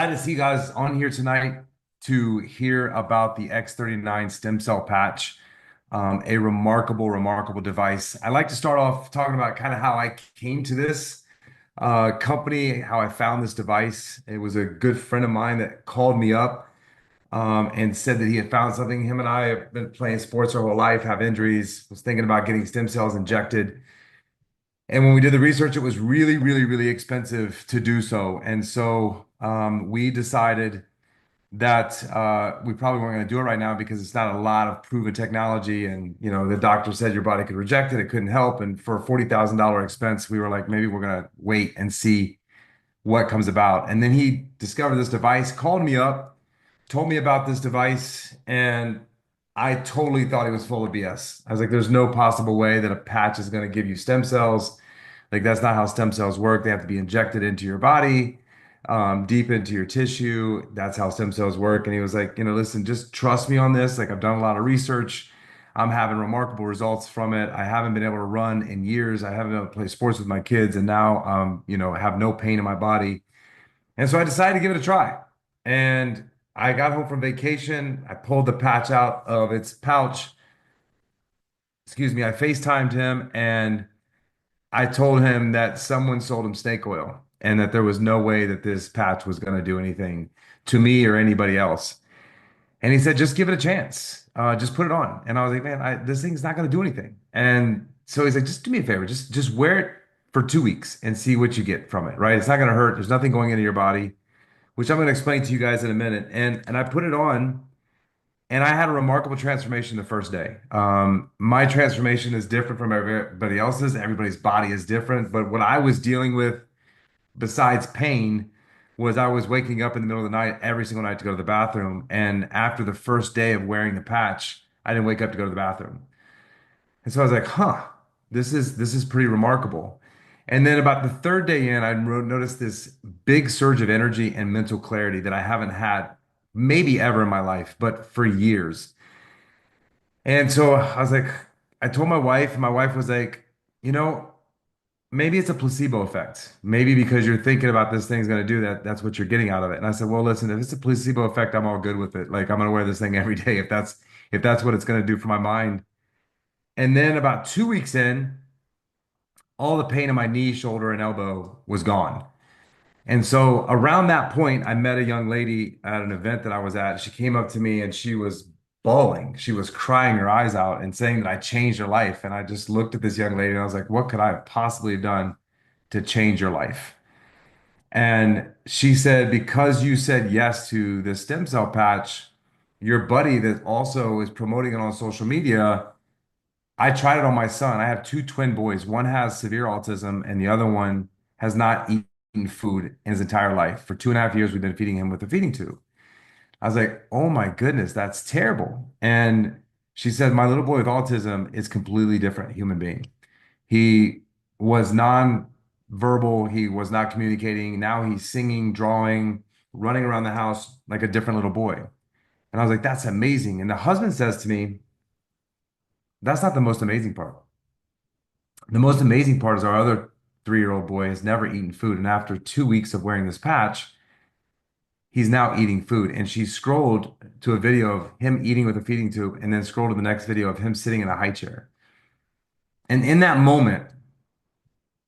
Glad to see you guys on here tonight to hear about the X39 stem cell patch, a remarkable device. I like to start off talking about kind of how I came to this company, how I found this device. It was a good friend of mine that called me up and said that he had found something. Him and I have been playing sports our whole life, have injuries, was thinking about getting stem cells injected. And when we did the research, it was really expensive to do so. And so we decided that we probably weren't going to do it right now because it's not a lot of proven technology. And, the doctor said your body could reject it. It couldn't help. And for a $40,000 expense, we were like, maybe we're going to wait and see what comes about. And then he discovered this device, called me up, told me about this device, and I totally thought he was full of BS. I was like, there's no possible way that a patch is going to give you stem cells. Like, that's not how stem cells work. They have to be injected into your body, deep into your tissue. That's how stem cells work. And he was like, listen, just trust me on this. Like, I've done a lot of research. I'm having remarkable results from it. I haven't been able to run in years. I haven't been able to play sports with my kids, and now, have no pain in my body. And so I decided to give it a try. And I got home from vacation. I pulled the patch out of its pouch. Excuse me. I FaceTimed him and I told him that someone sold him snake oil and that there was no way that this patch was going to do anything to me or anybody else. And he said, just give it a chance. Just put it on. And I was like, man, this thing's not going to do anything. And so he's like, just do me a favor. Just wear it for 2 weeks and see what you get from it, right? It's not going to hurt. There's nothing going into your body, which I'm going to explain to you guys in a minute. And I put it on and I had a remarkable transformation the first day. My transformation is different from everybody else's. Everybody's body is different. But what I was dealing with, besides pain, was I was waking up in the middle of the night every single night to go to the bathroom. And after the first day of wearing the patch, I didn't wake up to go to the bathroom. And so I was like, huh, this is pretty remarkable. And then about the third day in, I noticed this big surge of energy and mental clarity that I haven't had maybe ever in my life, but for years. And so I was like, I told my wife, and my wife was like, you know, maybe it's a placebo effect. Maybe because you're thinking about this thing's going to do that, that's what you're getting out of it. And I said, well, listen, if it's a placebo effect, I'm all good with it. Like I'm going to wear this thing every day if that's what it's going to do for my mind. And then about 2 weeks in, all the pain in my knee, shoulder, and elbow was gone. And so around that point, I met a young lady at an event that I was at. She came up to me and she was bawling. She was crying her eyes out and saying that I changed her life. And I just looked at this young lady and I was like, what could I have possibly done to change your life? And she said, because you said yes to the stem cell patch, your buddy that also is promoting it on social media, I tried it on my son. I have two twin boys. One has severe autism, and the other one has not eaten food in his entire life. For 2.5 years, we've been feeding him with a feeding tube. I was like, oh my goodness, that's terrible. And she said, my little boy with autism is completely different human being. He was non-verbal, he was not communicating. Now he's singing, drawing, running around the house like a different little boy. And I was like, that's amazing. And the husband says to me, that's not the most amazing part. The most amazing part is our other 3-year-old boy has never eaten food. And after 2 weeks of wearing this patch, he's now eating food. And she scrolled to a video of him eating with a feeding tube and then scrolled to the next video of him sitting in a high chair. And in that moment,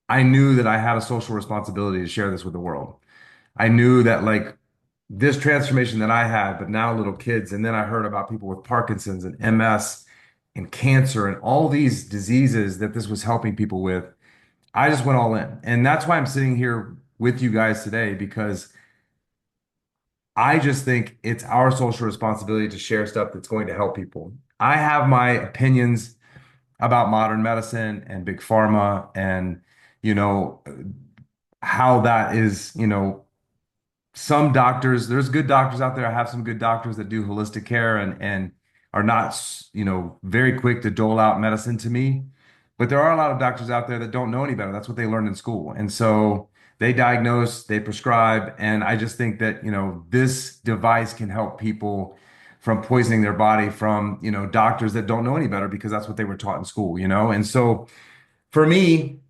I knew that I had a social responsibility to share this with the world. I knew that like this transformation that I had, but now little kids, and then I heard about people with Parkinson's and MS and cancer and all these diseases that this was helping people with. I just went all in. And that's why I'm sitting here with you guys today because I just think it's our social responsibility to share stuff that's going to help people. I have my opinions about modern medicine and big pharma and, you know, how that is, some doctors, there's good doctors out there. I have some good doctors that do holistic care and are not, very quick to dole out medicine to me. But there are a lot of doctors out there that don't know any better. That's what they learned in school. And so they diagnose, they prescribe, and I just think that, this device can help people from poisoning their body from, doctors that don't know any better because that's what they were taught in school. And so for me,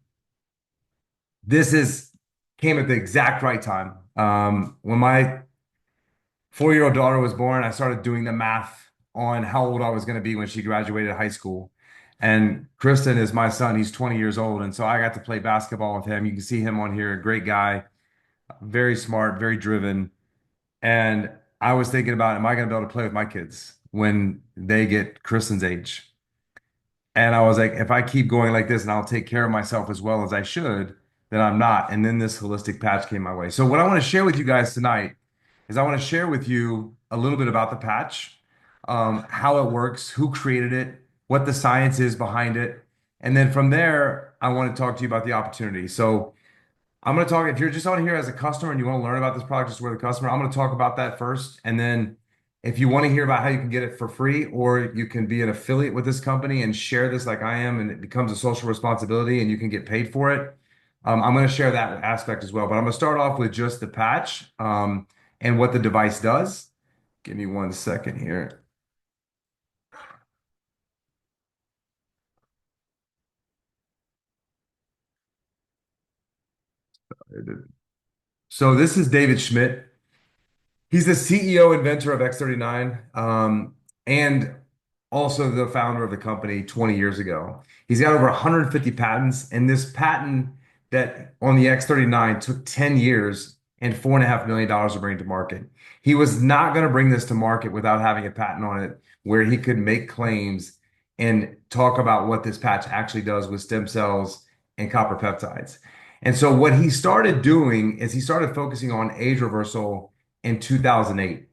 this is came at the exact right time. When my 4-year-old daughter was born. I started doing the math on how old I was going to be when she graduated high school. And Kristen is my son. He's 20 years old. And so I got to play basketball with him. You can see him on here, a great guy, very smart, very driven. And I was thinking about, am I going to be able to play with my kids when they get Kristen's age? And I was like, if I keep going like this and I'll take care of myself as well as I should, then I'm not. And then this holistic patch came my way. So what I want to share with you guys tonight is I want to share with you a little bit about the patch, how it works, who created it, what the science is behind it. And then from there, I want to talk to you about the opportunity. So I'm going to talk, if you're just on here as a customer and you want to learn about this product just with a customer, I'm going to talk about that first. And then if you want to hear about how you can get it for free, or you can be an affiliate with this company and share this like I am, and it becomes a social responsibility and you can get paid for it. I'm going to share that aspect as well. But I'm going to start off with just the patch, and what the device does. Give me 1 second here. So this is David Schmidt. He's the CEO inventor of X39, and also the founder of the company 20 years ago. He's got over 150 patents, and this patent that on the X39 took 10 years and $4.5 million dollars to bring to market. He was not going to bring this to market without having a patent on it where he could make claims and talk about what this patch actually does with stem cells and copper peptides. And so what he started doing is he started focusing on age reversal in 2008.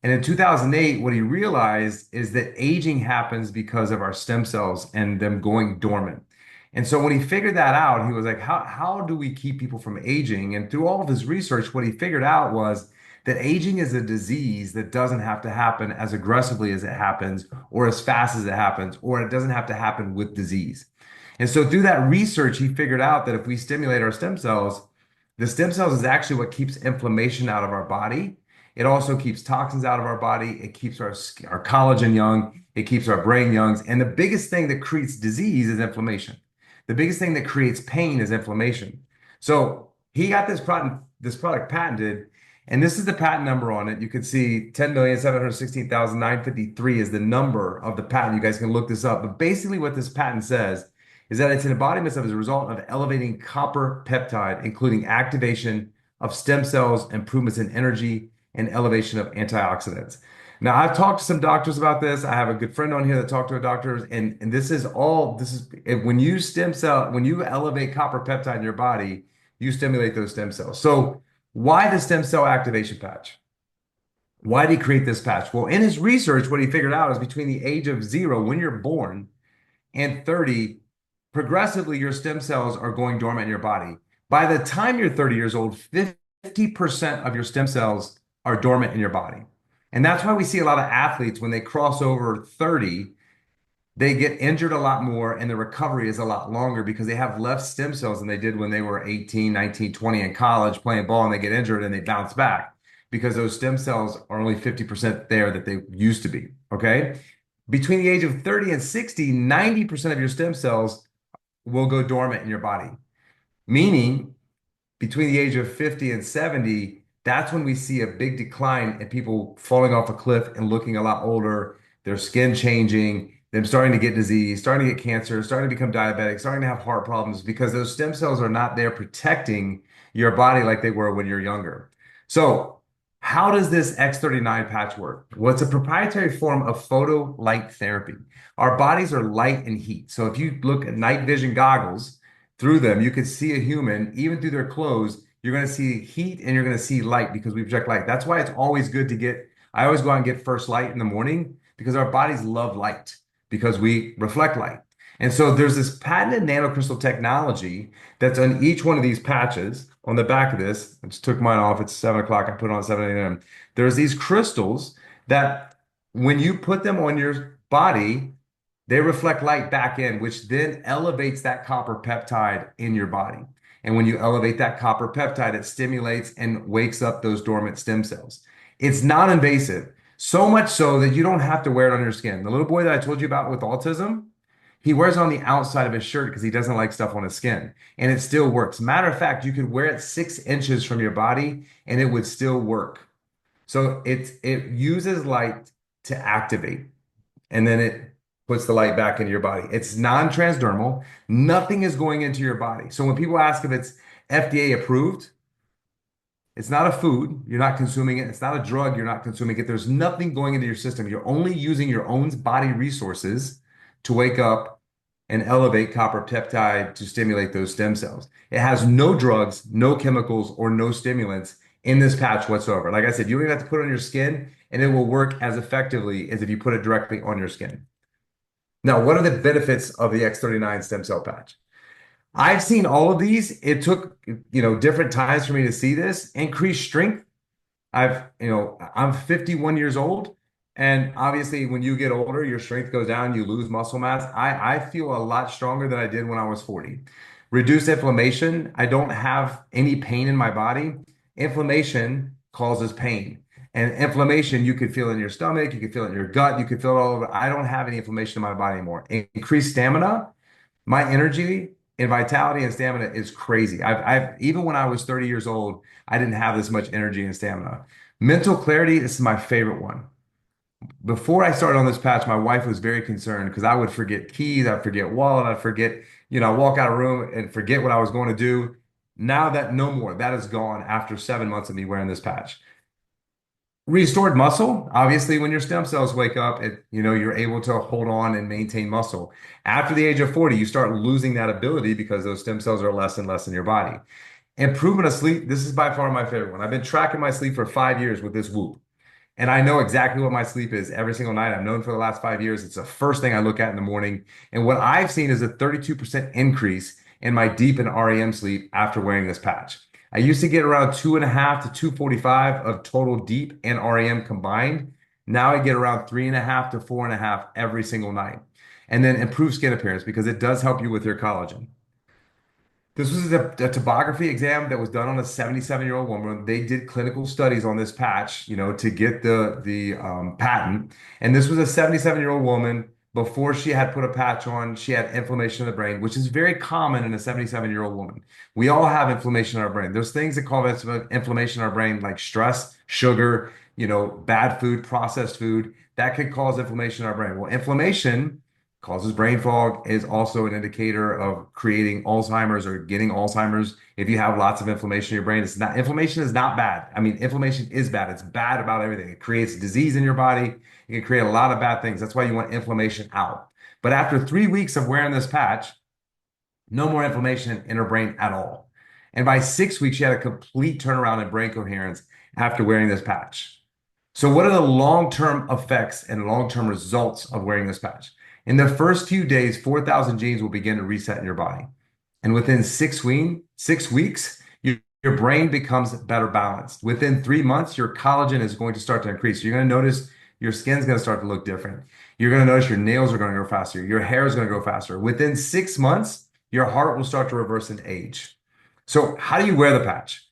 And in 2008, what he realized is that aging happens because of our stem cells and them going dormant. And so when he figured that out, he was like, how do we keep people from aging? And through all of his research, what he figured out was that aging is a disease that doesn't have to happen as aggressively as it happens, or as fast as it happens, or it doesn't have to happen with disease. And so through that research, he figured out that if we stimulate our stem cells, the stem cells is actually what keeps inflammation out of our body. It also keeps toxins out of our body. It keeps our collagen young. It keeps our brain young. And the biggest thing that creates disease is inflammation. The biggest thing that creates pain is inflammation. So he got this product patented, and this is the patent number on it. You can see 10,716,953 is the number of the patent. You guys can look this up. But basically, what this patent says is that it's an embodiment of as a result of elevating copper peptide, including activation of stem cells, improvements in energy, and elevation of antioxidants. Now, I've talked to some doctors about this. I have a good friend on here that talked to a doctor, and when you elevate copper peptide in your body, you stimulate those stem cells. So, why the stem cell activation patch? Why did he create this patch? Well, in his research, what he figured out is between the age of 0, when you're born, and 30, progressively your stem cells are going dormant in your body. By the time you're 30 years old, 50% of your stem cells are dormant in your body. And that's why we see a lot of athletes when they cross over 30, they get injured a lot more and the recovery is a lot longer because they have less stem cells than they did when they were 18, 19, 20 in college playing ball, and they get injured and they bounce back because those stem cells are only 50% there that they used to be. Okay. Between the age of 30 and 60, 90% of your stem cells will go dormant in your body, meaning between the age of 50 and 70, that's when we see a big decline in people falling off a cliff and looking a lot older, their skin changing, them starting to get disease, starting to get cancer, starting to become diabetic, starting to have heart problems because those stem cells are not there protecting your body like they were when you're younger. So, how does this X39 patch work? Well, it's a proprietary form of photo light therapy. Our bodies are light and heat. So, if you look at night vision goggles, through them, you can see a human, even through their clothes, you're going to see heat and you're going to see light because we project light. That's why it's always good to I always go out and get first light in the morning because our bodies love light because we reflect light. And so there's this patented nanocrystal technology that's on each one of these patches. On the back of this, I just took mine off. It's 7 o'clock. I put it on 7 a.m. There's these crystals that when you put them on your body, they reflect light back in, which then elevates that copper peptide in your body. And when you elevate that copper peptide, it stimulates and wakes up those dormant stem cells. It's non-invasive, so much so that you don't have to wear it on your skin. The little boy that I told you about with autism, he wears it on the outside of his shirt because he doesn't like stuff on his skin. And it still works. Matter of fact, you could wear it 6 inches from your body and it would still work. So it uses light to activate, and then it puts the light back into your body. It's non-transdermal. Nothing is going into your body. So when people ask if it's FDA approved, it's not a food. You're not consuming it. It's not a drug. You're not consuming it. There's nothing going into your system. You're only using your own body resources to wake up and elevate copper peptide to stimulate those stem cells. It has no drugs, no chemicals, or no stimulants in this patch whatsoever. Like I said, you don't even have to put it on your skin, and it will work as effectively as if you put it directly on your skin. Now, what are the benefits of the X39 stem cell patch? I've seen all of these. It took, different times for me to see this. Increased strength. I'm 51 years old, and obviously when you get older, your strength goes down, you lose muscle mass. I feel a lot stronger than I did when I was 40. Reduce inflammation. I don't have any pain in my body. Inflammation causes pain. And inflammation, you could feel in your stomach, you could feel it in your gut, you could feel it all over. I don't have any inflammation in my body anymore. Increased stamina. My energy and vitality and stamina is crazy. I've even when I was 30 years old, I didn't have this much energy and stamina. Mental clarity, this is my favorite one. Before I started on this patch, my wife was very concerned because I would forget keys, I'd forget wallet, I'd forget, I walk out of a room and forget what I was going to do. Now that no more, that is gone after 7 months of me wearing this patch. Restored muscle, obviously, when your stem cells wake up, you're able to hold on and maintain muscle. After the age of 40, you start losing that ability because those stem cells are less and less in your body. Improvement of sleep, this is by far my favorite one. I've been tracking my sleep for 5 years with this Whoop. And I know exactly what my sleep is every single night. I've known for the last 5 years. It's the first thing I look at in the morning. And what I've seen is a 32% increase in my deep and REM sleep after wearing this patch. I used to get around 2.5 to 245 of total deep and REM combined. Now I get around 3.5 to 4.5 every single night. And then improve skin appearance because it does help you with your collagen. This was a topography exam that was done on a 77-year-old woman. They did clinical studies on this patch, to get the patent. And this was a 77-year-old woman. Before she had put a patch on, she had inflammation in the brain, which is very common in a 77-year-old woman. We all have inflammation in our brain. There's things that cause inflammation in our brain, like stress, sugar, bad food, processed food, that could cause inflammation in our brain. Well, inflammation causes brain fog, is also an indicator of creating Alzheimer's or getting Alzheimer's. If you have lots of inflammation in your brain, inflammation is not bad. I mean, inflammation is bad. It's bad about everything. It creates disease in your body. It can create a lot of bad things. That's why you want inflammation out. But after 3 weeks of wearing this patch, no more inflammation in her brain at all. And by 6 weeks, she had a complete turnaround in brain coherence after wearing this patch. So, what are the long-term effects and long-term results of wearing this patch? In the first few days, 4,000 genes will begin to reset in your body. And within 6 weeks, your brain becomes better balanced. Within 3 months, your collagen is going to start to increase. You're going to notice your skin's going to start to look different. You're going to notice your nails are going to grow faster. Your hair is going to grow faster. Within 6 months, your heart will start to reverse in age. So, how do you wear the patch?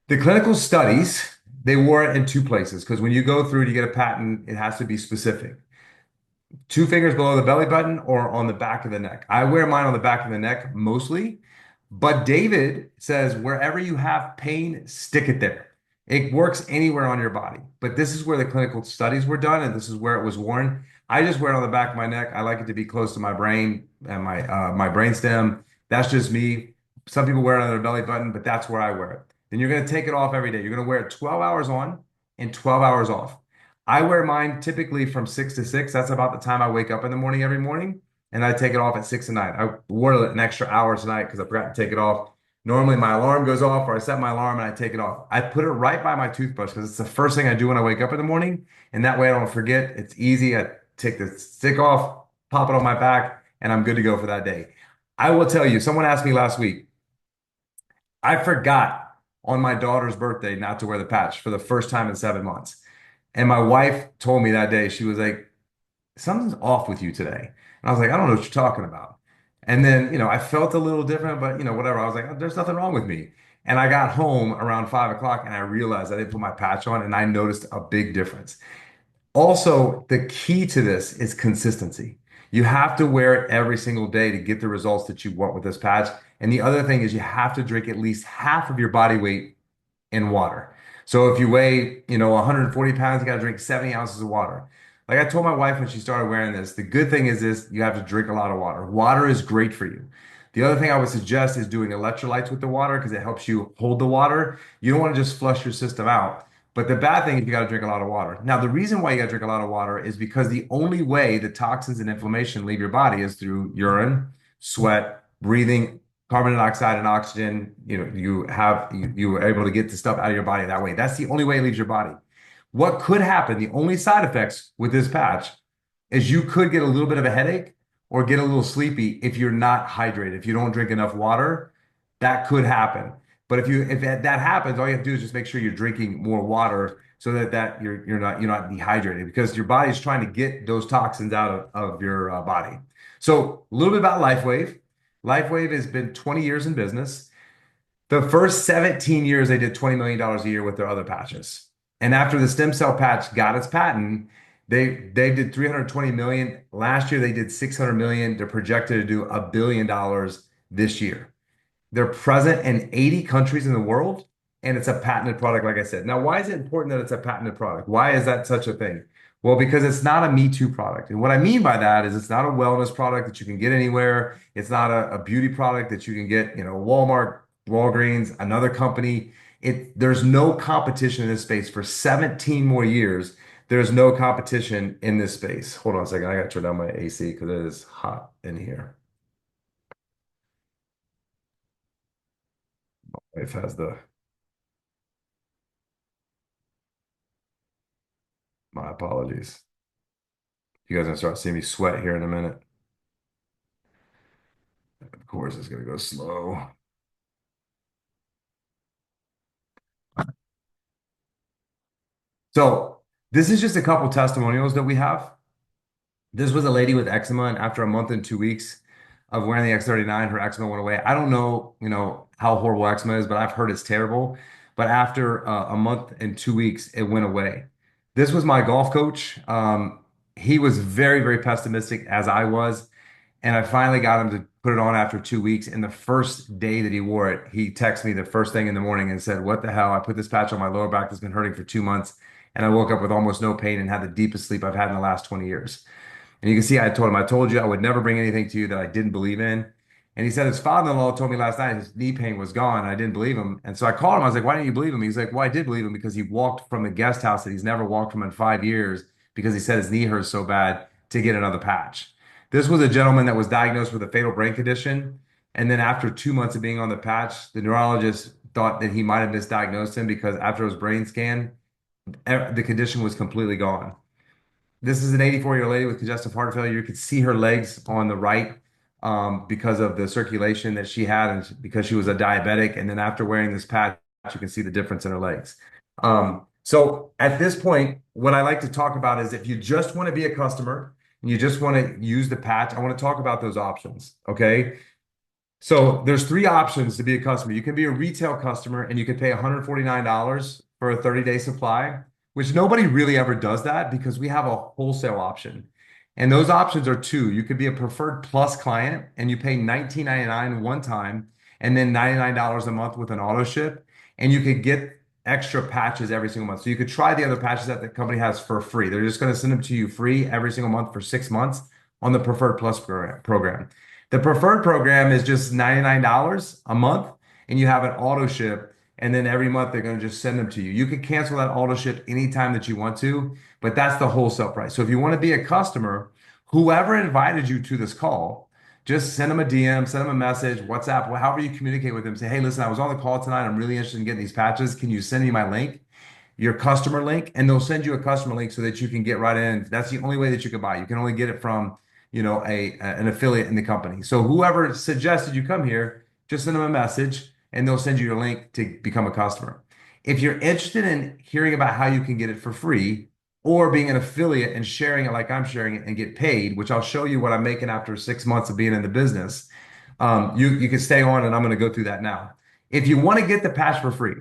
The clinical studies, they wore it in two places because when you go through to get a patent, it has to be specific. 2 fingers below the belly button or on the back of the neck. I wear mine on the back of the neck mostly, but David says wherever you have pain, stick it there. It works anywhere on your body, but this is where the clinical studies were done, and this is where it was worn. I just wear it on the back of my neck. I like it to be close to my brain and my brain stem. That's just me. Some people wear it on their belly button, but that's where I wear it. Then you're going to take it off every day. You're going to wear it 12 hours on and 12 hours off. I wear mine typically from 6 to 6. That's about the time I wake up in the morning every morning. And I take it off at 6 at night. I wore it an extra hour tonight because I forgot to take it off. Normally my alarm goes off or I set my alarm and I take it off. I put it right by my toothbrush because it's the first thing I do when I wake up in the morning. And that way I don't forget. It's easy. I take the stick off, pop it on my back, and I'm good to go for that day. I will tell you, someone asked me last week, I forgot on my daughter's birthday not to wear the patch for the first time in 7 months. And my wife told me that day, she was like, something's off with you today. And I was like, I don't know what you're talking about. And then, I felt a little different, but whatever. I was like, there's nothing wrong with me. And I got home around 5 o'clock and I realized I didn't put my patch on and I noticed a big difference. Also, the key to this is consistency. You have to wear it every single day to get the results that you want with this patch. And the other thing is you have to drink at least half of your body weight in water. So if you weigh, 140 pounds, you got to drink 70 ounces of water. Like I told my wife when she started wearing this, the good thing is this, you have to drink a lot of water. Water is great for you. The other thing I would suggest is doing electrolytes with the water because it helps you hold the water. You don't want to just flush your system out. But the bad thing is you got to drink a lot of water. Now, the reason why you got to drink a lot of water is because the only way the toxins and inflammation leave your body is through urine, sweat, breathing carbon dioxide and oxygen. You are able to get the stuff out of your body that way. That's the only way it leaves your body. What could happen, the only side effects with this patch is you could get a little bit of a headache or get a little sleepy if you're not hydrated. If you don't drink enough water, that could happen. But if that happens, all you have to do is just make sure you're drinking more water so that you're not dehydrated because your body's trying to get those toxins out of your body. So a little bit about LifeWave. LifeWave has been 20 years in business. The first 17 years, they did $20 million a year with their other patches. And after the stem cell patch got its patent, they did 320 million. Last year, they did 600 million. They're projected to do $1 billion this year. They're present in 80 countries in the world, and it's a patented product, like I said. Now, why is it important that it's a patented product? Why is that such a thing? Well, because it's not a Me Too product. And what I mean by that is it's not a wellness product that you can get anywhere. It's not a beauty product that you can get, Walmart, Walgreens, another company. There's no competition in this space for 17 more years. There's no competition in this space. Hold on a second. I got to turn down my AC because it is hot in here. Wife has my apologies. You guys gonna start seeing me sweat here in a minute. Of course, it's gonna go slow. So this is just a couple testimonials that we have. This was a lady with eczema, and after a month and 2 weeks of wearing the X39, her eczema went away. I don't know, how horrible eczema is, but I've heard it's terrible. But after a month and 2 weeks, it went away. This was my golf coach. He was very, very pessimistic, as I was. And I finally got him to put it on after 2 weeks. And the first day that he wore it, he texted me the first thing in the morning and said, "What the hell? I put this patch on my lower back that's been hurting for 2 months. And I woke up with almost no pain and had the deepest sleep I've had in the last 20 years." And you can see I told him, "I told you I would never bring anything to you that I didn't believe in." And he said his father-in-law told me last night his knee pain was gone. And I didn't believe him. And so I called him. I was like, "Why didn't you believe him?" He's like, "Well, I did believe him because he walked from the guest house that he's never walked from in 5 years because he said his knee hurts so bad to get another patch." This was a gentleman that was diagnosed with a fatal brain condition. And then after 2 months of being on the patch, the neurologist thought that he might have misdiagnosed him because after his brain scan, the condition was completely gone. This is an 84-year-old lady with congestive heart failure. You could see her legs on the right because of the circulation that she had and because she was a diabetic. And then after wearing this patch, you can see the difference in her legs. So at this point, what I like to talk about is if you just want to be a customer and you just want to use the patch, I want to talk about those options. Okay. So there's three options to be a customer. You can be a retail customer and you can pay $149 for a 30-day supply, which nobody really ever does that because we have a wholesale option. And those options are two. You could be a preferred plus client and you pay $19.99 one time and then $99 a month with an auto ship. And you could get extra patches every single month. So you could try the other patches that the company has for free. They're just going to send them to you free every single month for 6 months on the preferred plus program. The preferred program is just $99 a month, and you have an auto ship. And then every month they're going to just send them to you. You can cancel that auto ship anytime that you want to, but that's the wholesale price. So if you want to be a customer, whoever invited you to this call, just send them a DM, send them a message, WhatsApp, however you communicate with them. Say, "Hey, listen, I was on the call tonight. I'm really interested in getting these patches. Can you send me my link?" Your customer link, and they'll send you a customer link so that you can get right in. That's the only way that you can buy. You can only get it from, an affiliate in the company. So whoever suggested you come here, just send them a message and they'll send you your link to become a customer. If you're interested in hearing about how you can get it for free or being an affiliate and sharing it like I'm sharing it and get paid, which I'll show you what I'm making after 6 months of being in the business, you can stay on and I'm going to go through that now. If you want to get the patch for free,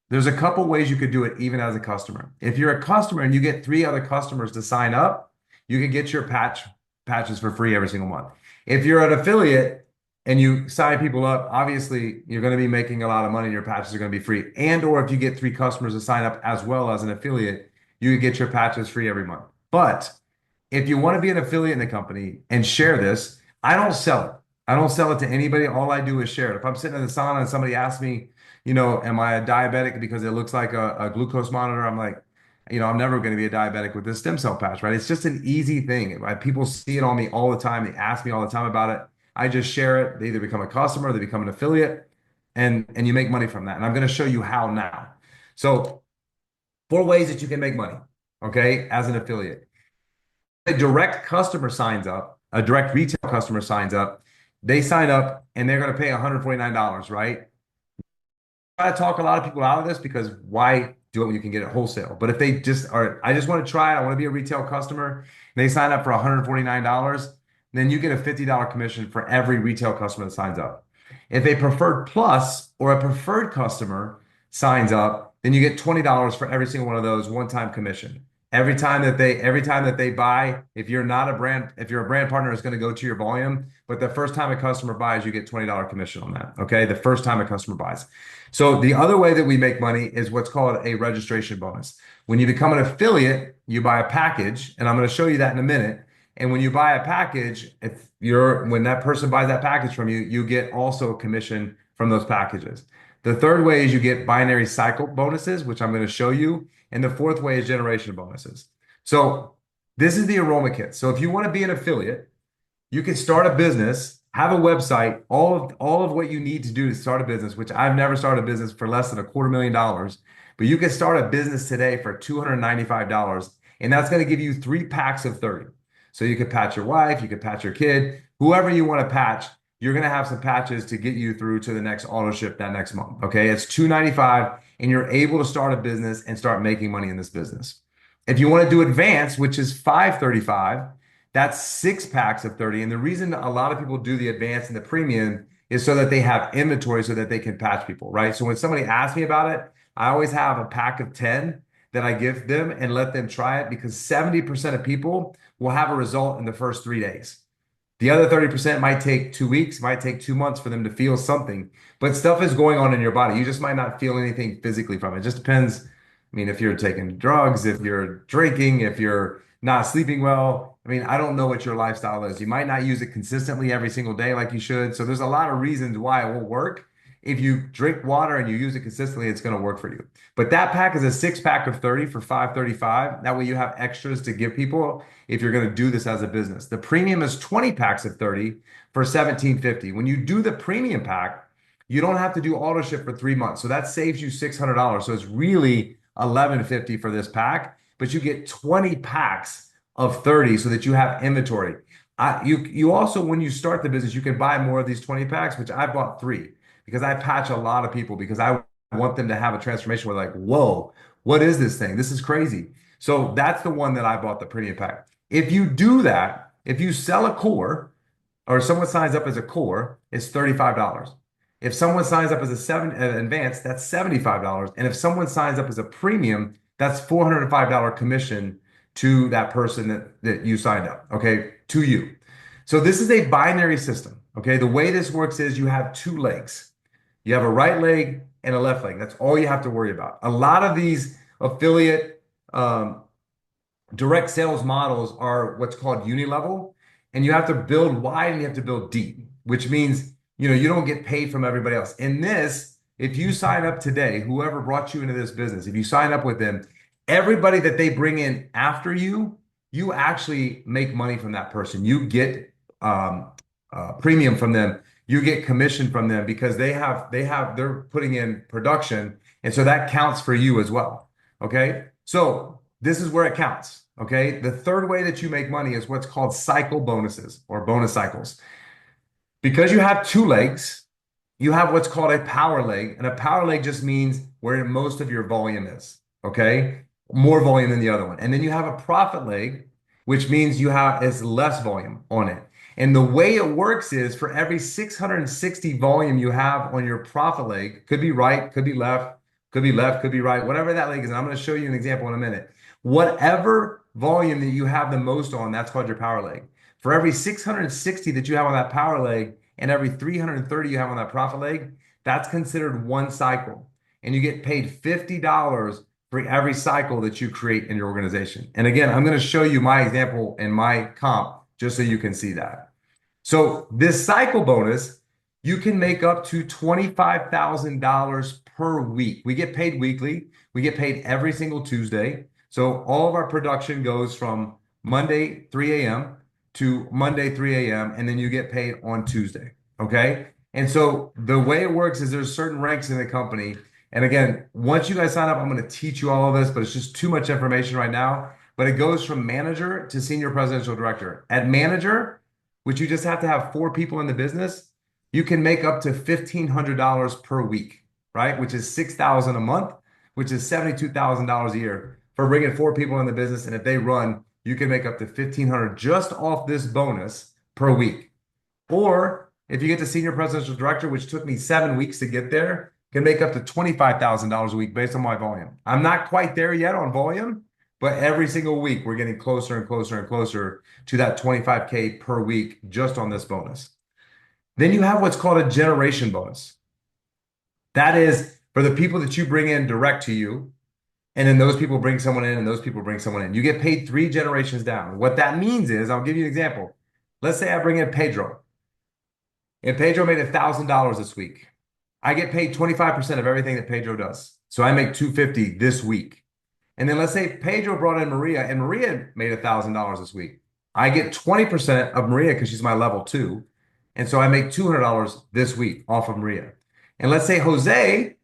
there's a couple ways you could do it even as a customer. If you're a customer and you get three other customers to sign up, you can get your patches for free every single month. If you're an affiliate, and you sign people up, obviously you're going to be making a lot of money and your patches are going to be free. And or if you get three customers to sign up as well as an affiliate, you get your patches free every month. But if you want to be an affiliate in the company and share this, I don't sell it. I don't sell it to anybody. All I do is share it. If I'm sitting in the sauna and somebody asks me, am I a diabetic because it looks like a glucose monitor? I'm like, I'm never going to be a diabetic with this stem cell patch, right? It's just an easy thing. Right? People see it on me all the time. They ask me all the time about it. I just share it. They either become a customer, they become an affiliate, and you make money from that. And I'm going to show you how now. So, four ways that you can make money, okay, as an affiliate. A direct customer signs up, a direct retail customer signs up, they sign up and they're going to pay $149, right? Try to talk a lot of people out of this because why do it when you can get it wholesale? But if they just are, I just want to try it, I want to be a retail customer, and they sign up for $149, then you get a $50 commission for every retail customer that signs up. If a preferred plus or a preferred customer signs up, then you get $20 for every single one of those one-time commission. Every time that they buy, if you're not a brand, if you're a brand partner, it's going to go to your volume. But the first time a customer buys, you get $20 commission on that. Okay. The first time a customer buys. So the other way that we make money is what's called a registration bonus. When you become an affiliate, you buy a package, and I'm going to show you that in a minute. And when you buy a package, when that person buys that package from you, you get also a commission from those packages. The third way is you get binary cycle bonuses, which I'm going to show you. And the fourth way is generation bonuses. So this is the enrollment kit. So if you want to be an affiliate, you can start a business, have a website, all of what you need to do to start a business, which I've never started a business for less than $250,000, but you can start a business today for $295, and that's going to give you 3 packs of 30. So you could patch your wife, you could patch your kid, whoever you want to patch. You're going to have some patches to get you through to the next auto ship that next month. Okay. It's $295 and you're able to start a business and start making money in this business. If you want to do advanced, which is $535, that's 6 packs of 30. And the reason a lot of people do the advanced and the premium is so that they have inventory so that they can patch people, right? So when somebody asks me about it, I always have a pack of 10 that I give them and let them try it because 70% of people will have a result in the first 3 days. The other 30% might take 2 weeks, might take 2 months for them to feel something, but stuff is going on in your body. You just might not feel anything physically from it. It just depends. I mean, if you're taking drugs, if you're drinking, if you're not sleeping well, I mean, I don't know what your lifestyle is. You might not use it consistently every single day like you should. So there's a lot of reasons why it won't work. If you drink water and you use it consistently, it's going to work for you. But that pack is a 6 pack of 30 for $535. That way you have extras to give people if you're going to do this as a business. The premium is 20 packs of 30 for $1750. When you do the premium pack, you don't have to do auto ship for 3 months. So that saves you $600. So it's really $1150 for this pack, but you get 20 packs of 30 so that you have inventory. You also, when you start the business, you can buy more of these 20 packs, which I bought 3 because I patch a lot of people because I want them to have a transformation where like, whoa, what is this thing? This is crazy. So that's the one that I bought, the premium pack. If you do that, if you sell a core or someone signs up as a core, it's $35. If someone signs up as an advanced, that's $75. And if someone signs up as a premium, that's $405 commission to that person that you signed up, okay, to you. So this is a binary system, okay? The way this works is you have 2 legs. You have a right leg and a left leg. That's all you have to worry about. A lot of these affiliate direct sales models are what's called unilevel, and you have to build wide and you have to build deep, which means you don't get paid from everybody else. In this, if you sign up today, whoever brought you into this business, if you sign up with them, everybody that they bring in after you, you actually make money from that person. You get premium from them. You get commission from them because they're putting in production, and so that counts for you as well. Okay, so this is where it counts. Okay, the third way that you make money is what's called cycle bonuses or bonus cycles. Because you have 2 legs, you have what's called a power leg, and a power leg just means where most of your volume is. Okay, more volume than the other one, and then you have a profit leg, which means it's less volume on it. And the way it works is for every 660 volume you have on your profit leg, could be right, could be left, could be left, could be right, whatever that leg is. And I'm going to show you an example in a minute. Whatever volume that you have the most on, that's called your power leg. For every 660 that you have on that power leg and every 330 you have on that profit leg, that's considered one cycle. And you get paid $50 for every cycle that you create in your organization. And again, I'm going to show you my example and my comp just so you can see that. So this cycle bonus, you can make up to $25,000 per week. We get paid weekly. We get paid every single Tuesday. So all of our production goes from Monday 3 a.m. to Monday 3 a.m. and then you get paid on Tuesday. Okay. And so the way it works is there's certain ranks in the company. And again, once you guys sign up, I'm going to teach you all of this, but it's just too much information right now. But it goes from manager to senior presidential director. At manager, which you just have to have 4 people in the business, you can make up to $1,500 per week, right? Which is $6,000 a month, which is $72,000 a year for bringing 4 people in the business. And if they run, you can make up to $1,500 just off this bonus per week. Or if you get to senior presidential director, which took me 7 weeks to get there, can make up to $25,000 a week based on my volume. I'm not quite there yet on volume, but every single week we're getting closer and closer and closer to that 25K per week just on this bonus. Then you have what's called a generation bonus. That is for the people that you bring in direct to you, and then those people bring someone in, and those people bring someone in. You get paid 3 generations down. What that means is, I'll give you an example. Let's say I bring in Pedro, and Pedro made $1,000 this week. I get paid 25% of everything that Pedro does. So I make $250 this week. And then let's say Pedro brought in Maria, and Maria made $1,000 this week. I get 20% of Maria because she's my level 2. And so I make $200 this week off of Maria. And let's say Jose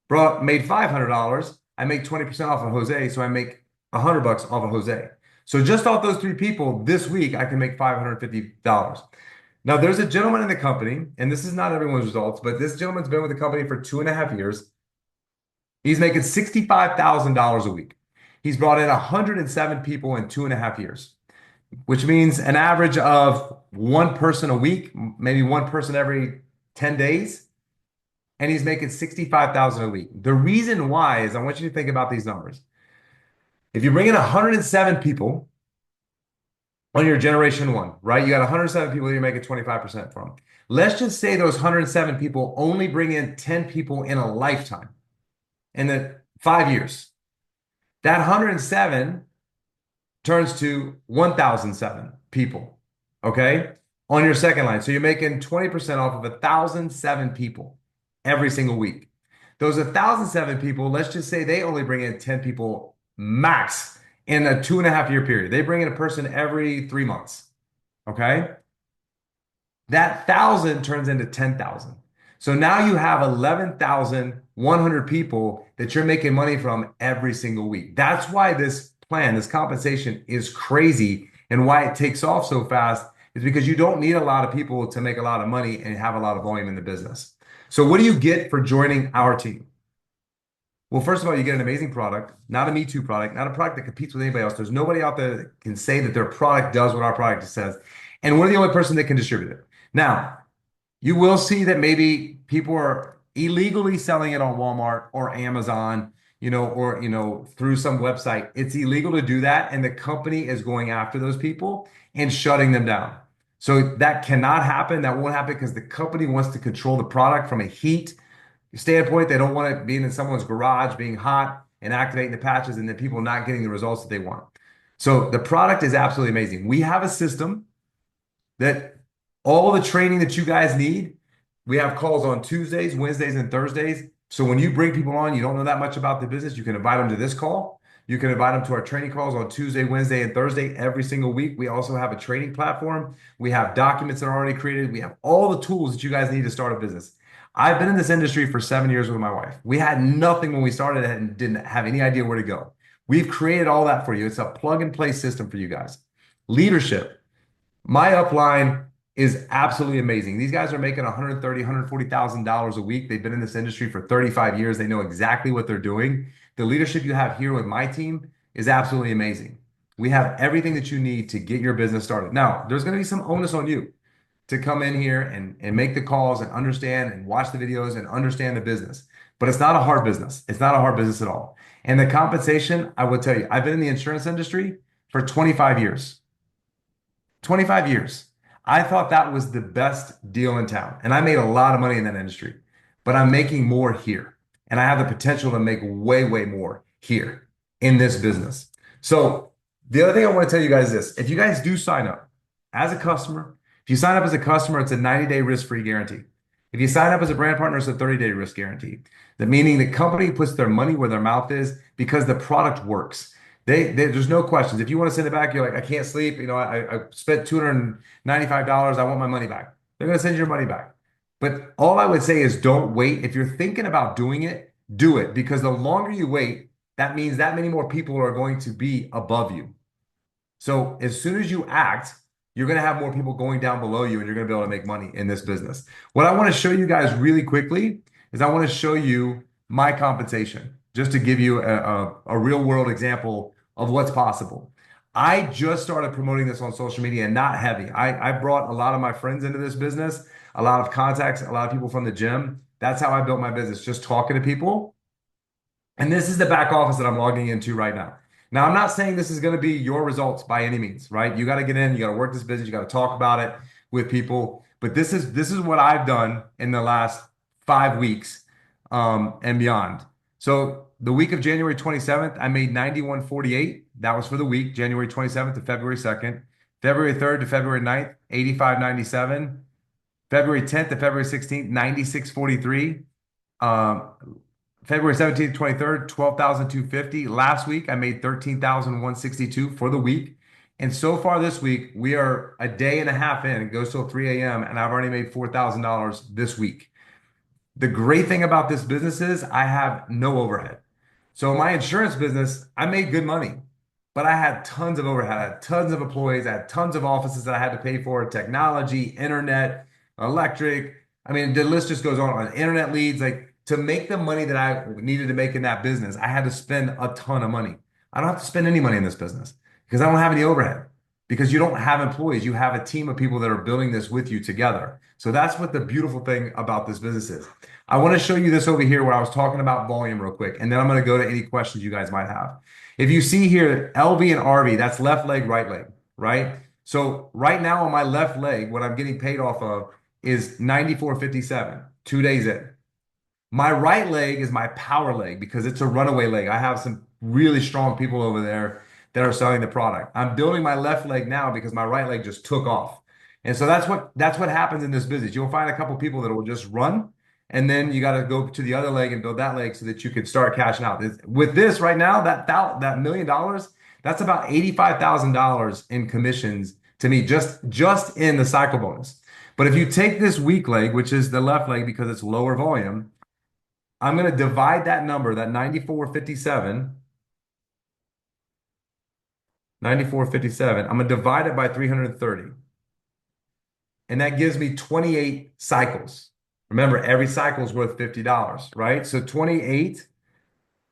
made $500. I make 20% off of Jose. So I make $100 off of Jose. So just off those 3 people this week, I can make $550. Now, there's a gentleman in the company, and this is not everyone's results, but this gentleman's been with the company for 2.5 years. He's making $65,000 a week. He's brought in 107 people in 2.5 years, which means an average of 1 person a week, maybe 1 person every 10 days. And he's making $65,000 a week. The reason why is I want you to think about these numbers. If you bring in 107 people on your generation 1, right? You got 107 people that you're making 25% from. Let's just say those 107 people only bring in 10 people in a lifetime, in the 5 years. That 107 turns to 1,007 people, okay, on your second line. So you're making 20% off of 1,007 people every single week. Those 1,007 people, let's just say they only bring in 10 people max in a 2.5 year period. They bring in a person every 3 months, okay? That 1,000 turns into 10,000. So now you have 11,100 people that you're making money from every single week. That's why this plan, this compensation is crazy, and why it takes off so fast is because you don't need a lot of people to make a lot of money and have a lot of volume in the business. So what do you get for joining our team? Well, first of all, you get an amazing product, not a Me Too product, not a product that competes with anybody else. There's nobody out there that can say that their product does what our product says. And we're the only person that can distribute it. Now, you will see that maybe people are illegally selling it on Walmart or Amazon, or through some website. It's illegal to do that, and the company is going after those people and shutting them down. So that cannot happen. That won't happen because the company wants to control the product from a heat standpoint. They don't want it being in someone's garage, being hot and activating the patches, and then people not getting the results that they want. So the product is absolutely amazing. We have a system that all the training that you guys need, we have calls on Tuesdays, Wednesdays, and Thursdays. So when you bring people on, you don't know that much about the business, you can invite them to this call. You can invite them to our training calls on Tuesday, Wednesday, and Thursday every single week. We also have a training platform. We have documents that are already created. We have all the tools that you guys need to start a business. I've been in this industry for 7 years with my wife. We had nothing when we started and didn't have any idea where to go. We've created all that for you. It's a plug and play system for you guys. Leadership. My upline is absolutely amazing. These guys are making $130,000, $140,000 a week. They've been in this industry for 35 years. They know exactly what they're doing. The leadership you have here with my team is absolutely amazing. We have everything that you need to get your business started. Now, there's going to be some onus on you to come in here and make the calls and understand and watch the videos and understand the business. But it's not a hard business. It's not a hard business at all. And the compensation, I will tell you, I've been in the insurance industry for 25 years. 25 years. I thought that was the best deal in town. And I made a lot of money in that industry, but I'm making more here. And I have the potential to make way, way more here in this business. So the other thing I want to tell you guys is this. If you guys do sign up as a customer, if you sign up as a customer, it's a 90-day risk-free guarantee. If you sign up as a brand partner, it's a 30-day risk guarantee. That meaning the company puts their money where their mouth is because the product works. There's no questions. If you want to send it back, you're like, I can't sleep. I spent $295. I want my money back. They're going to send you your money back. But all I would say is don't wait. If you're thinking about doing it, do it because the longer you wait, that means that many more people are going to be above you. So as soon as you act, you're going to have more people going down below you and you're going to be able to make money in this business. What I want to show you guys really quickly is I want to show you my compensation just to give you a real world example of what's possible. I just started promoting this on social media and not heavy. I brought a lot of my friends into this business, a lot of contacts, a lot of people from the gym. That's how I built my business, just talking to people. And this is the back office that I'm logging into right now. Now, I'm not saying this is going to be your results by any means, right? You got to get in, you got to work this business, you got to talk about it with people. But this is what I've done in the last 5 weeks and beyond. So the week of January 27th, I made 91.48. That was for the week, January 27th to February 2nd. February 3rd to February 9th, 85.97. February 10th to February 16th, 96.43. Um, February 17th, 23rd, 12,250. Last week, I made 13,162 for the week. And so far this week, we are a day and a half in. It goes till 3 a.m. and I've already made $4,000 this week. The great thing about this business is I have no overhead. So my insurance business, I made good money, but I had tons of overhead. I had tons of employees. I had tons of offices that I had to pay for, technology, internet, electric. I mean, the list just goes on internet leads. Like to make the money that I needed to make in that business, I had to spend a ton of money. I don't have to spend any money in this business because I don't have any overhead because you don't have employees. You have a team of people that are building this with you together. So that's what the beautiful thing about this business is. I want to show you this over here where I was talking about volume real quick, and then I'm going to go to any questions you guys might have. If you see here, LV and RV, that's left leg, right leg, right? So right now on my left leg, what I'm getting paid off of is 94.57, 2 days in. My right leg is my power leg because it's a runaway leg. I have some really strong people over there that are selling the product. I'm building my left leg now because my right leg just took off. And so that's what happens in this business. You'll find a couple people that will just run and then you got to go to the other leg and build that leg so that you can start cashing out. With this right now, that $1 million, that's about $85,000 in commissions to me just in the cycle bonus. But if you take this weak leg, which is the left leg because it's lower volume, I'm going to divide that number, that 94.57, 94.57. I'm going to divide it by 330. And that gives me 28 cycles. Remember, every cycle is worth $50, right? So 28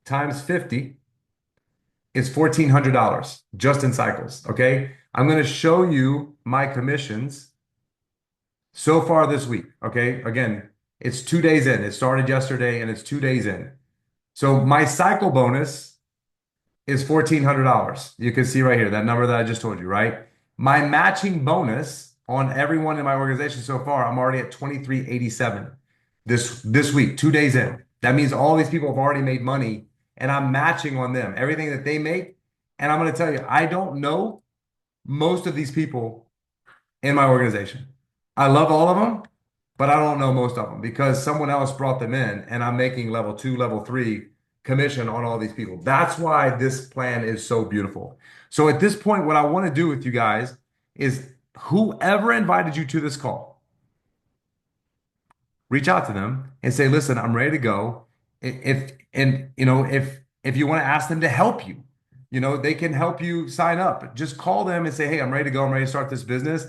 times 50 is $1,400 just in cycles, okay? I'm going to show you my commissions so far this week, okay? Again, it's 2 days in. It started yesterday and it's 2 days in. So my cycle bonus is $1,400. You can see right here, that number that I just told you, right? My matching bonus on everyone in my organization so far, I'm already at 2387 this week, 2 days in. That means all these people have already made money and I'm matching on them, everything that they make. And I'm going to tell you, I don't know most of these people in my organization. I love all of them, but I don't know most of them because someone else brought them in and I'm making level 2, level 3 commission on all these people. That's why this plan is so beautiful. So at this point, what I want to do with you guys is whoever invited you to this call, reach out to them and say, listen, I'm ready to go. If you want to ask them to help you, they can help you sign up. Just call them and say, hey, I'm ready to go. I'm ready to start this business.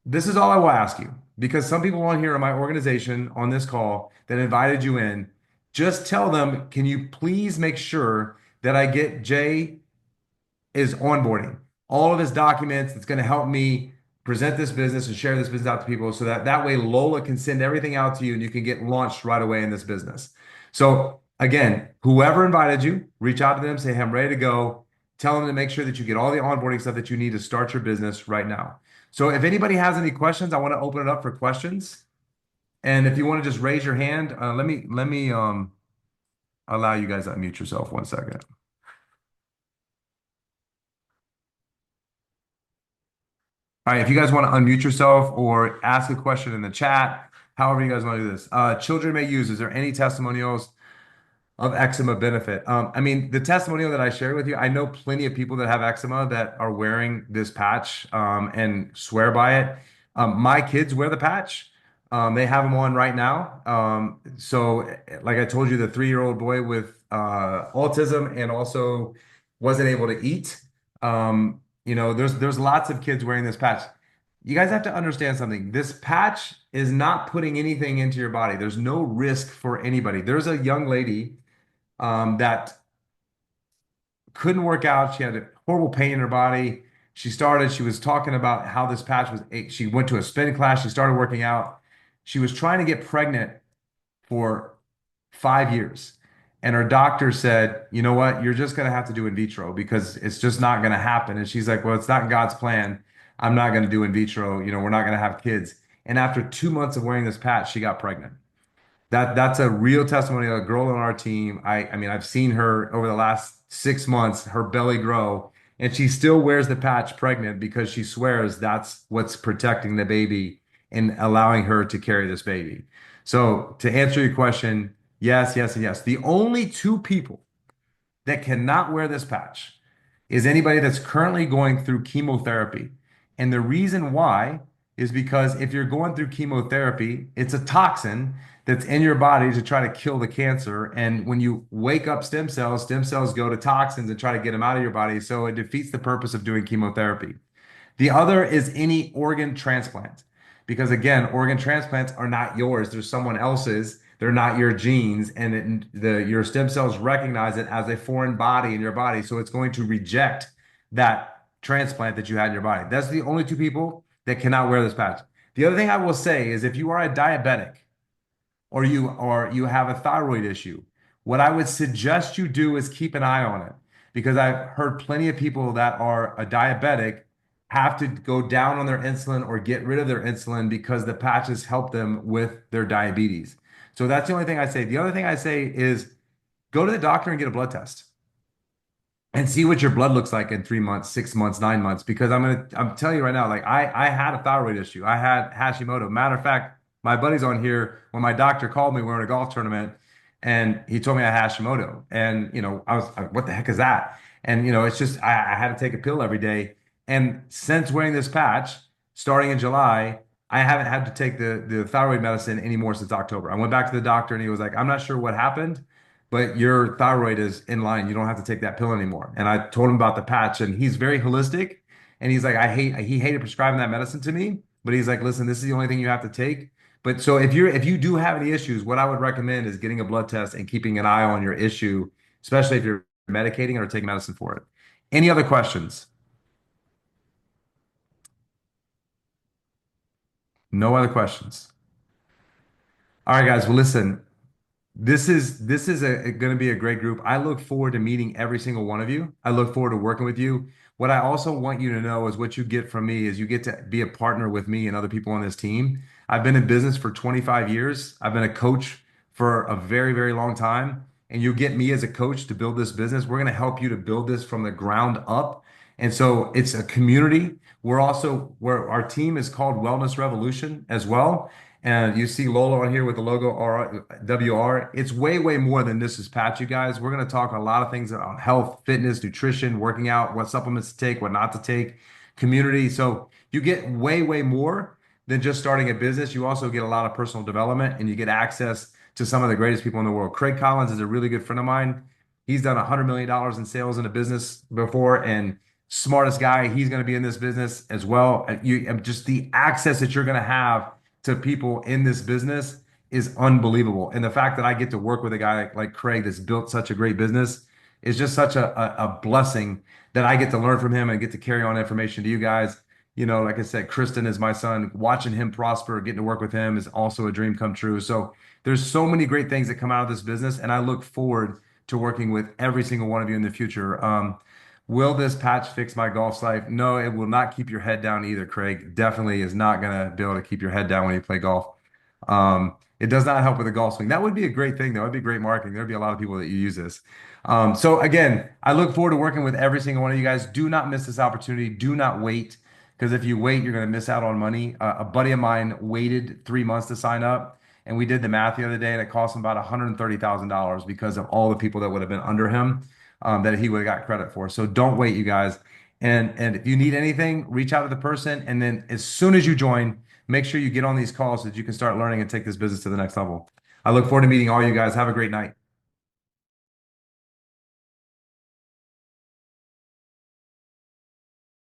This is all I will ask you because some people on here in my organization on this call that invited you in, just tell them, can you please make sure that I get Jay is onboarding all of his documents that's going to help me present this business and share this business out to people so that way Lola can send everything out to you and you can get launched right away in this business. So again, whoever invited you, reach out to them, say, hey, I'm ready to go. Tell them to make sure that you get all the onboarding stuff that you need to start your business right now. So if anybody has any questions, I want to open it up for questions. And if you want to just raise your hand, let me allow you guys to unmute yourself 1 second. All right, if you guys want to unmute yourself or ask a question in the chat, however you guys want to do this. Children may use. Is there any testimonials of eczema benefit? I mean, the testimonial that I shared with you, I know plenty of people that have eczema that are wearing this patch and swear by it. My kids wear the patch. They have them on right now. Like I told you, the 3-year-old boy with autism and also wasn't able to eat. There's lots of kids wearing this patch. You guys have to understand something. This patch is not putting anything into your body. There's no risk for anybody. There's a young lady that couldn't work out. She had a horrible pain in her body. She was talking about how this patch was, she went to a spin class. She started working out. She was trying to get pregnant for 5 years. And her doctor said, you know what? You're just going to have to do in vitro because it's just not going to happen. And she's like, well, it's not God's plan. I'm not going to do in vitro. We're not going to have kids. And after 2 months of wearing this patch, she got pregnant. That's a real testimony of a girl on our team. I mean, I've seen her over the last 6 months, her belly grow, and she still wears the patch pregnant because she swears that's what's protecting the baby and allowing her to carry this baby. So to answer your question, yes, yes, and yes. The only two people that cannot wear this patch is anybody that's currently going through chemotherapy. And the reason why is because if you're going through chemotherapy, it's a toxin that's in your body to try to kill the cancer. And when you wake up stem cells go to toxins and try to get them out of your body. So it defeats the purpose of doing chemotherapy. The other is any organ transplant. Because again, organ transplants are not yours, they're someone else's. They're not your genes, and your stem cells recognize it as a foreign body in your body. So it's going to reject that transplant that you had in your body. That's the only two people that cannot wear this patch. The other thing I will say is if you are a diabetic, or you have a thyroid issue, what I would suggest you do is keep an eye on it because I've heard plenty of people that are a diabetic have to go down on their insulin or get rid of their insulin because the patches help them with their diabetes. So that's the only thing I say. The other thing I say is go to the doctor and get a blood test and see what your blood looks like in 3 months, 6 months, 9 months. Because I'm telling you right now, like I had a thyroid issue. I had Hashimoto. Matter of fact, my buddy's on here when my doctor called me, we were in a golf tournament, and he told me I had Hashimoto. And I was like, what the heck is that? And it's just I had to take a pill every day. And since wearing this patch, starting in July, I haven't had to take the thyroid medicine anymore since October. I went back to the doctor and he was like, I'm not sure what happened, but your thyroid is in line. You don't have to take that pill anymore. And I told him about the patch, and he's very holistic. And he's like, he hated prescribing that medicine to me, but he's like, listen, this is the only thing you have to take. But so if you do have any issues, what I would recommend is getting a blood test and keeping an eye on your issue, especially if you're medicating or taking medicine for it. Any other questions? No other questions. All right, guys. Well, listen, this is going to be a great group. I look forward to meeting every single one of you. I look forward to working with you. What I also want you to know is what you get from me is you get to be a partner with me and other people on this team. I've been in business for 25 years. I've been a coach for a very, very long time. And you get me as a coach to build this business. We're going to help you to build this from the ground up. And so it's a community. Where our team is called Wellness Revolution as well. And you see Lola on here with the logo WR. It's way, way more than this is Pat, you guys. We're going to talk a lot of things about health, fitness, nutrition, working out, what supplements to take, what not to take, community. So you get way, way more than just starting a business. You also get a lot of personal development and you get access to some of the greatest people in the world. Craig Collins is a really good friend of mine. He's done $100 million in sales in a business before, and smartest guy. He's going to be in this business as well. Just the access that you're going to have to people in this business is unbelievable. And the fact that I get to work with a guy like Craig that's built such a great business is just such a blessing that I get to learn from him and get to carry on information to you guys. Like I said, Kristen is my son. Watching him prosper, getting to work with him is also a dream come true. So there's so many great things that come out of this business, and I look forward to working with every single one of you in the future. Will this patch fix my golf life? No, it will not keep your head down either, Craig. Definitely is not going to be able to keep your head down when you play golf. It does not help with a golf swing. That would be a great thing, though. It'd be great marketing. There'd be a lot of people that use this. So again, I look forward to working with every single one of you guys. Do not miss this opportunity. Do not wait, because if you wait, you're going to miss out on money. A buddy of mine waited 3 months to sign up, and we did the math the other day, and it cost him about $130,000 because of all the people that would have been under him that he would have got credit for. So don't wait, you guys. And if you need anything, reach out to the person, and then as soon as you join, make sure you get on these calls so that you can start learning and take this business to the next level. I look forward to meeting all you guys. Have a great night.